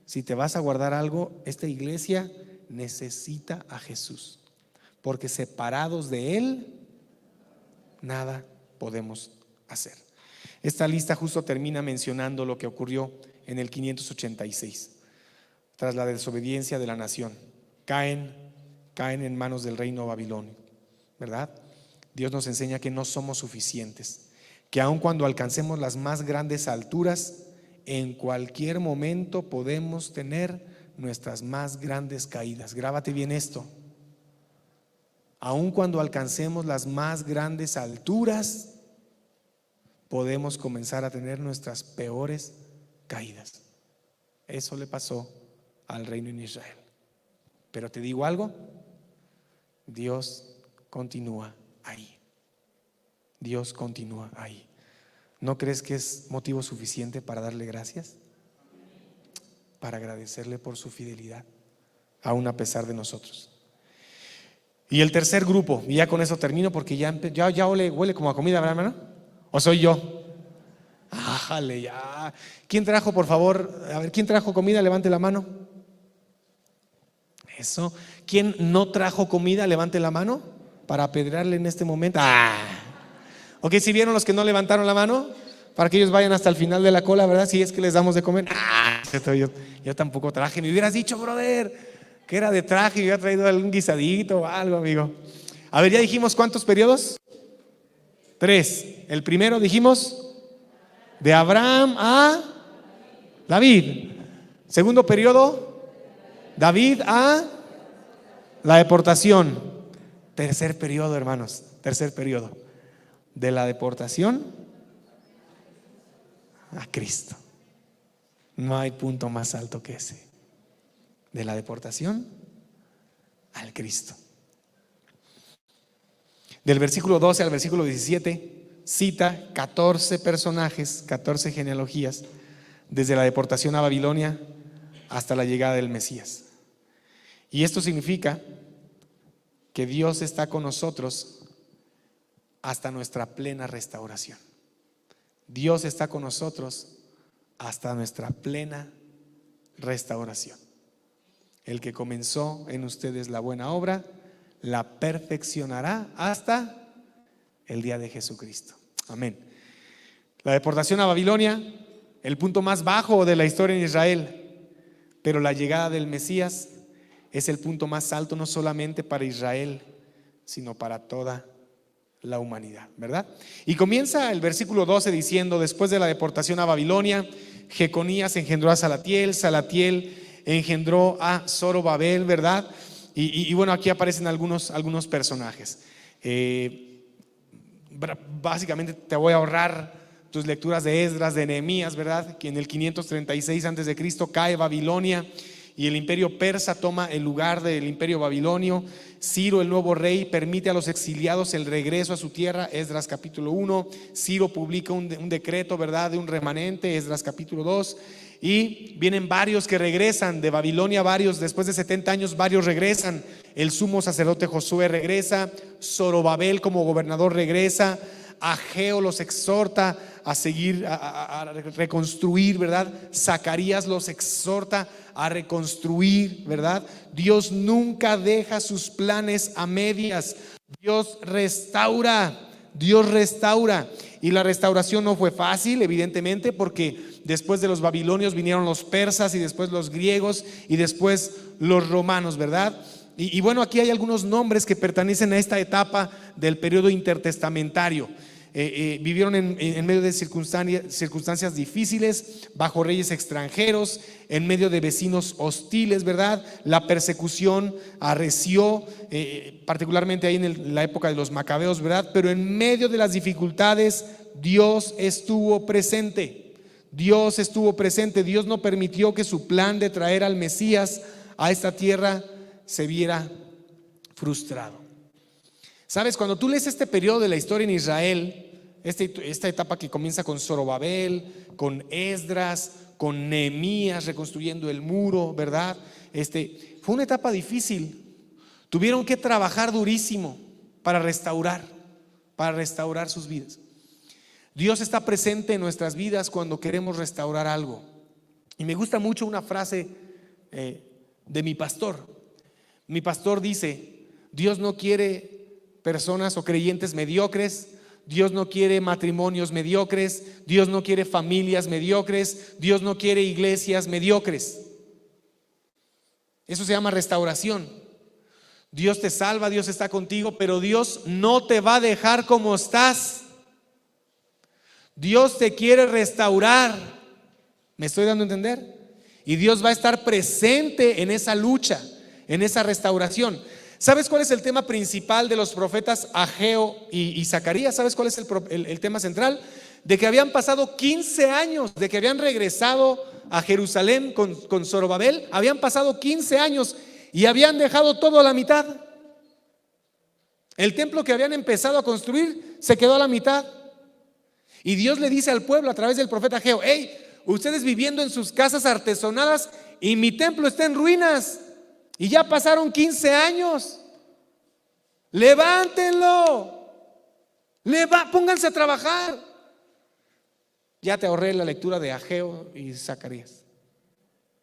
Si te vas a guardar algo, esta iglesia necesita a Jesús, porque separados de Él nada podemos hacer. Esta lista justo termina mencionando lo que ocurrió en el 586 tras la desobediencia de la nación. Caen en manos del reino babilonio, ¿verdad? Dios nos enseña que no somos suficientes, que aun cuando alcancemos las más grandes alturas, en cualquier momento podemos tener nuestras más grandes caídas. Grábate bien esto: aun cuando alcancemos las más grandes alturas, podemos comenzar a tener nuestras peores caídas. Eso le pasó al reino en Israel. Pero te digo algo, Dios continúa ahí. Dios continúa ahí. ¿No crees que es motivo suficiente para darle gracias? Para agradecerle por su fidelidad, aún a pesar de nosotros. Y el tercer grupo, y ya con eso termino porque ya huele como a comida, ¿verdad, hermano? ¿O soy yo? Ájale, ya. ¿Quién trajo, por favor? A ver, ¿quién trajo comida? Levante la mano. Eso. ¿Quién no trajo comida? Levante la mano para apedrearle en este momento. Ok, si vieron los que no levantaron la mano, para que ellos vayan hasta el final de la cola, ¿verdad? Si es que les damos de comer. Yo tampoco traje. Me hubieras dicho, brother, que era de traje y hubiera traído algún guisadito o algo, amigo. A ver, ya dijimos cuántos periodos. 3. El primero dijimos de Abraham a David. Segundo periodo, David a la deportación. Tercer periodo, hermanos, tercer periodo, de la deportación a Cristo. No hay punto más alto que ese. De la deportación al Cristo. Del versículo 12 al versículo 17 cita 14 personajes, 14 genealogías, desde la deportación a Babilonia hasta la llegada del Mesías. Y esto significa que Dios está con nosotros hasta nuestra plena restauración. Dios está con nosotros hasta nuestra plena restauración. El que comenzó en ustedes la buena obra, la perfeccionará hasta el día de Jesucristo. Amén. La deportación a Babilonia, el punto más bajo de la historia en Israel, pero la llegada del Mesías es el punto más alto, no solamente para Israel, sino para toda la humanidad, ¿verdad? Y comienza el versículo 12 diciendo: después de la deportación a Babilonia, Jeconías engendró a Salatiel, Salatiel engendró a Zorobabel, ¿verdad? Y bueno, aquí aparecen algunos personajes. Básicamente te voy a ahorrar tus lecturas de Esdras, de Nehemías, ¿verdad? Que en el 536 antes de Cristo cae Babilonia y el imperio persa toma el lugar del imperio babilonio. Ciro, el nuevo rey, permite a los exiliados el regreso a su tierra, Esdras capítulo 1. Ciro publica un decreto, ¿verdad?, de un remanente, Esdras capítulo 2. Y vienen varios que regresan de Babilonia, varios después de 70 años, varios regresan. El sumo sacerdote Josué regresa, Zorobabel como gobernador regresa, Ageo los exhorta a seguir, a reconstruir, ¿verdad? Zacarías los exhorta a reconstruir, ¿verdad? Dios nunca deja sus planes a medias. Dios restaura. Y la restauración no fue fácil, evidentemente, porque después de los babilonios vinieron los persas y después los griegos y después los romanos, ¿verdad? Y bueno, aquí hay algunos nombres que pertenecen a esta etapa del periodo intertestamentario. Vivieron en medio de circunstancias difíciles, bajo reyes extranjeros, en medio de vecinos hostiles, ¿verdad? La persecución arreció, particularmente ahí en la época de los macabeos, ¿verdad? Pero en medio de las dificultades, Dios estuvo presente. Dios no permitió que su plan de traer al Mesías a esta tierra se viera frustrado. Sabes, cuando tú lees este periodo de la historia en Israel, esta etapa que comienza con Zorobabel, con Esdras, con Nehemías reconstruyendo el muro, ¿verdad? Fue una etapa difícil. Tuvieron que trabajar durísimo para restaurar sus vidas. Dios está presente en nuestras vidas cuando queremos restaurar algo. Y me gusta mucho una frase de mi pastor. Mi pastor dice: Dios no quiere personas o creyentes mediocres, Dios no quiere matrimonios mediocres, Dios no quiere familias mediocres, Dios no quiere iglesias mediocres. Eso se llama restauración. Dios te salva, Dios está contigo, pero Dios no te va a dejar como estás. Dios te quiere restaurar. ¿Me estoy dando a entender? Y Dios va a estar presente en esa lucha, en esa restauración. ¿Sabes cuál es el tema principal de los profetas Ageo y Zacarías? ¿Sabes cuál es el tema central? De que habían pasado 15 años, de que habían regresado a Jerusalén con Zorobabel. Habían pasado 15 años y habían dejado todo a la mitad. El templo que habían empezado a construir se quedó a la mitad. Y Dios le dice al pueblo a través del profeta Ageo: hey, ustedes viviendo en sus casas artesonadas y mi templo está en ruinas. Y ya pasaron 15 años. Levántenlo. Pónganse a trabajar. Ya te ahorré la lectura de Ageo y Zacarías.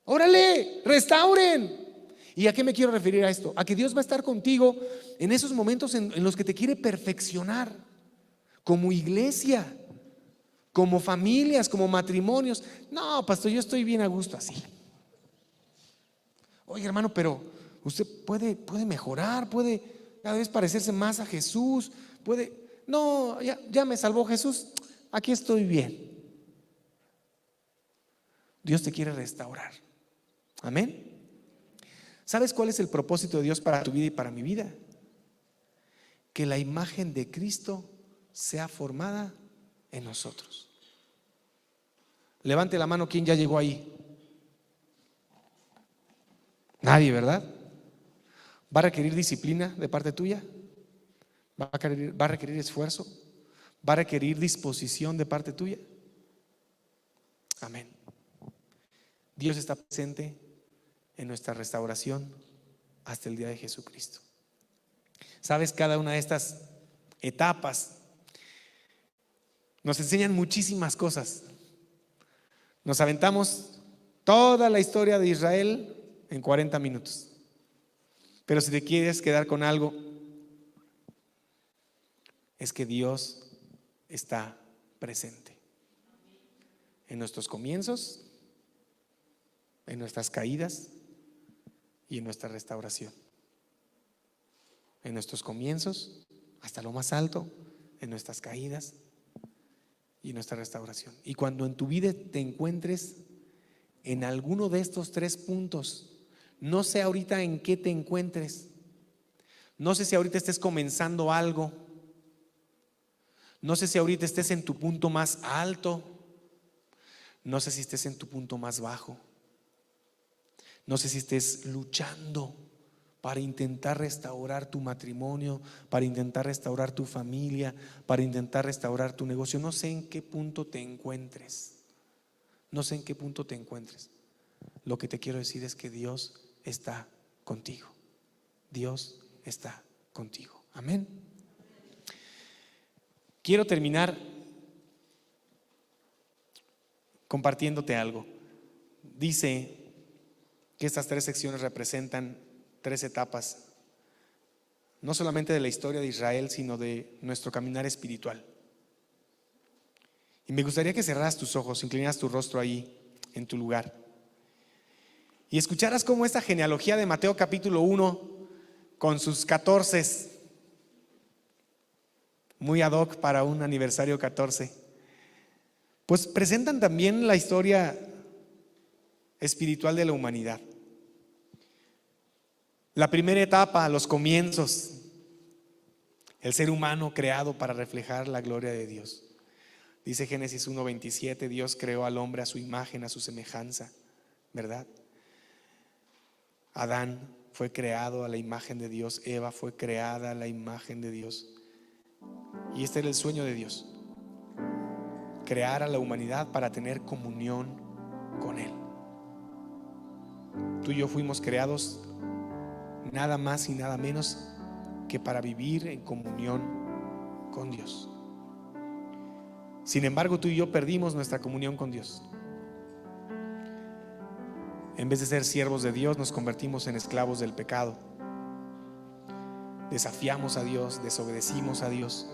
Órale, restauren. ¿Y a qué me quiero referir a esto? A que Dios va a estar contigo en esos momentos en los que te quiere perfeccionar, como iglesia, como familias, como matrimonios. No, pastor, yo estoy bien a gusto así. Oye, hermano, pero usted puede mejorar, puede cada vez parecerse más a Jesús, no, ya me salvó Jesús, aquí estoy bien. Dios te quiere restaurar. Amén. ¿Sabes cuál es el propósito de Dios para tu vida y para mi vida? Que la imagen de Cristo sea formada en nosotros. Levante la mano quien ya llegó ahí. Nadie, ¿verdad? ¿Va a requerir disciplina de parte tuya? Va a requerir esfuerzo, va a requerir disposición de parte tuya. Amén. Dios está presente en nuestra restauración hasta el día de Jesucristo. Sabes, cada una de estas etapas nos enseñan muchísimas cosas. Nos aventamos toda la historia de Israel en 40 minutos. Pero si te quieres quedar con algo, es que Dios está presente en nuestros comienzos, en nuestras caídas y en nuestra restauración. En nuestros comienzos hasta lo más alto, en nuestras caídas y en nuestra restauración. Y cuando en tu vida te encuentres en alguno de estos 3 puntos, no sé ahorita en qué te encuentres, no sé si ahorita estés comenzando algo, no sé si ahorita estés en tu punto más alto, no sé si estés en tu punto más bajo, no sé si estés luchando para intentar restaurar tu matrimonio, para intentar restaurar tu familia, para intentar restaurar tu negocio. No sé en qué punto te encuentres. No sé en qué punto te encuentres. Lo que te quiero decir es que Dios está contigo. Dios está contigo. Amén. Quiero terminar compartiéndote algo. Dice que estas 3 secciones representan 3 etapas, no solamente de la historia de Israel, sino de nuestro caminar espiritual. Y me gustaría que cerraras tus ojos, inclinaras tu rostro ahí en tu lugar y escucharas cómo esta genealogía de Mateo capítulo 1, con sus 14, muy ad hoc para un aniversario 14, pues presentan también la historia espiritual de la humanidad. La primera etapa, los comienzos, el ser humano creado para reflejar la gloria de Dios. Dice Génesis 1:27, Dios creó al hombre a su imagen, a su semejanza, ¿verdad? Adán fue creado a la imagen de Dios, Eva fue creada a la imagen de Dios. Y este era el sueño de Dios, crear a la humanidad para tener comunión con Él. Tú y yo fuimos creados nada más y nada menos que para vivir en comunión con Dios. Sin embargo, tú y yo perdimos nuestra comunión con Dios. En vez de ser siervos de Dios, nos convertimos en esclavos del pecado. Desafiamos a Dios, desobedecimos a Dios.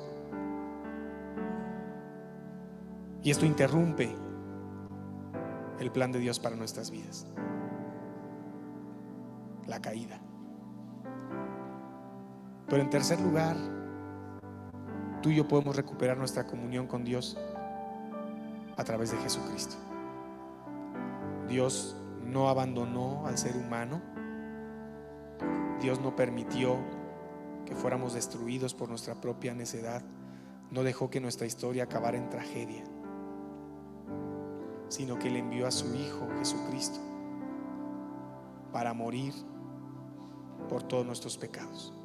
Y esto interrumpe el plan de Dios para nuestras vidas. La caída. Pero en tercer lugar, tú y yo podemos recuperar nuestra comunión con Dios a través de Jesucristo. Dios no abandonó al ser humano. Dios no permitió que fuéramos destruidos por nuestra propia necedad. No dejó que nuestra historia acabara en tragedia, sino que Él envió a su Hijo Jesucristo para morir por todos nuestros pecados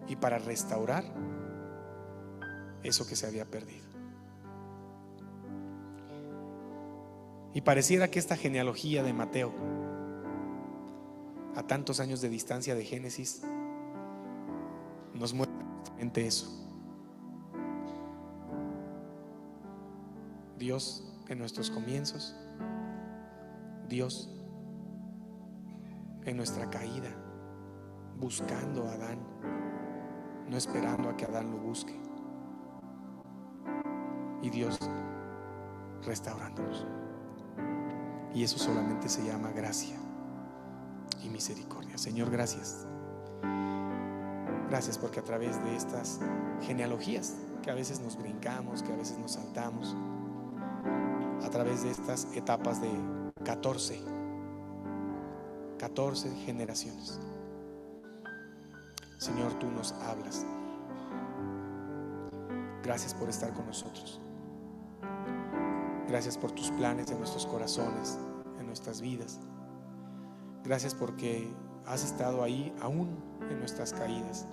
y para restaurar eso que se había perdido. Y pareciera que esta genealogía de Mateo, a tantos años de distancia de Génesis, nos muestra justamente eso. Dios en nuestros comienzos, Dios en nuestra caída, buscando a Adán, no esperando a que Adán lo busque, y Dios restaurándonos. Y eso solamente se llama gracia y misericordia. Señor, gracias. Gracias porque a través de estas genealogías que a veces nos brincamos, que a veces nos saltamos, a través de estas etapas de 14 generaciones, Señor, tú nos hablas. Gracias por estar con nosotros. Gracias por tus planes en nuestros corazones, en nuestras vidas. Gracias porque has estado ahí aún en nuestras caídas.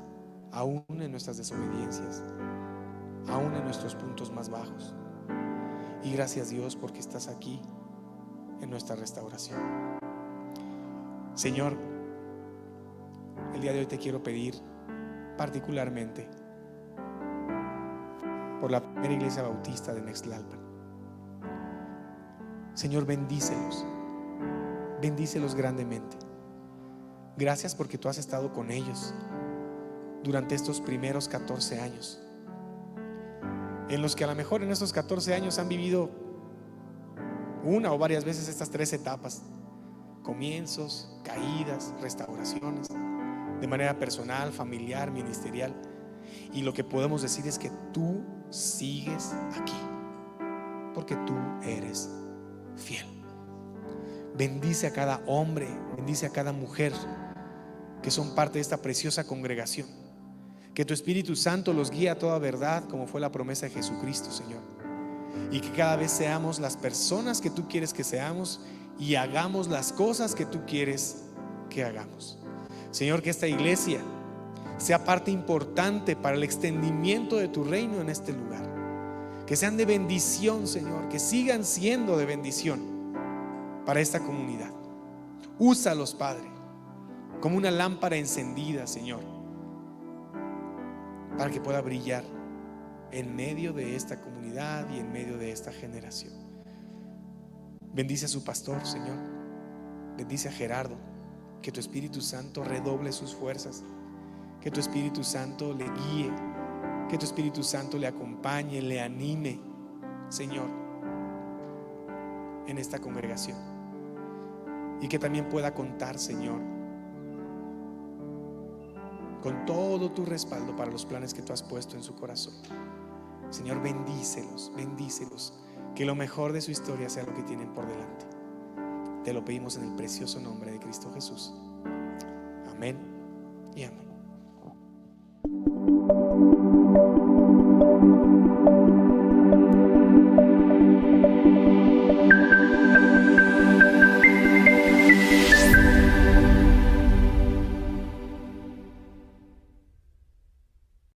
aún en nuestras desobediencias, aún en nuestros puntos más bajos. Y gracias, Dios, porque estás aquí en nuestra restauración. Señor, el día de hoy te quiero pedir particularmente por la primera iglesia bautista de Nextlalpan. Señor, bendícelos grandemente. Gracias porque tú has estado con ellos durante estos primeros 14 años, en los que a lo mejor en estos 14 años han vivido una o varias veces estas 3 etapas: comienzos, caídas, restauraciones, de manera personal, familiar, ministerial. Y lo que podemos decir es que tú sigues aquí, porque tú eres fiel. Bendice a cada hombre, bendice a cada mujer que son parte de esta preciosa congregación. Que tu Espíritu Santo los guíe a toda verdad, como fue la promesa de Jesucristo, Señor. Y que cada vez seamos las personas que tú quieres que seamos y hagamos las cosas que tú quieres que hagamos. Señor, que esta iglesia sea parte importante para el extendimiento de tu reino en este lugar. Que sean de bendición, Señor, que sigan siendo de bendición para esta comunidad. Úsalos, Padre, como una lámpara encendida, Señor, para que pueda brillar en medio de esta comunidad y en medio de esta generación. Bendice a su pastor, Señor. Bendice a Gerardo. Que tu Espíritu Santo redoble sus fuerzas. Que tu Espíritu Santo le guíe. Que tu Espíritu Santo le acompañe, le anime, Señor, en esta congregación. Y que también pueda contar, Señor, con todo tu respaldo para los planes que tú has puesto en su corazón. Señor, bendícelos, bendícelos. Que lo mejor de su historia sea lo que tienen por delante. Te lo pedimos en el precioso nombre de Cristo Jesús. Amén y amén.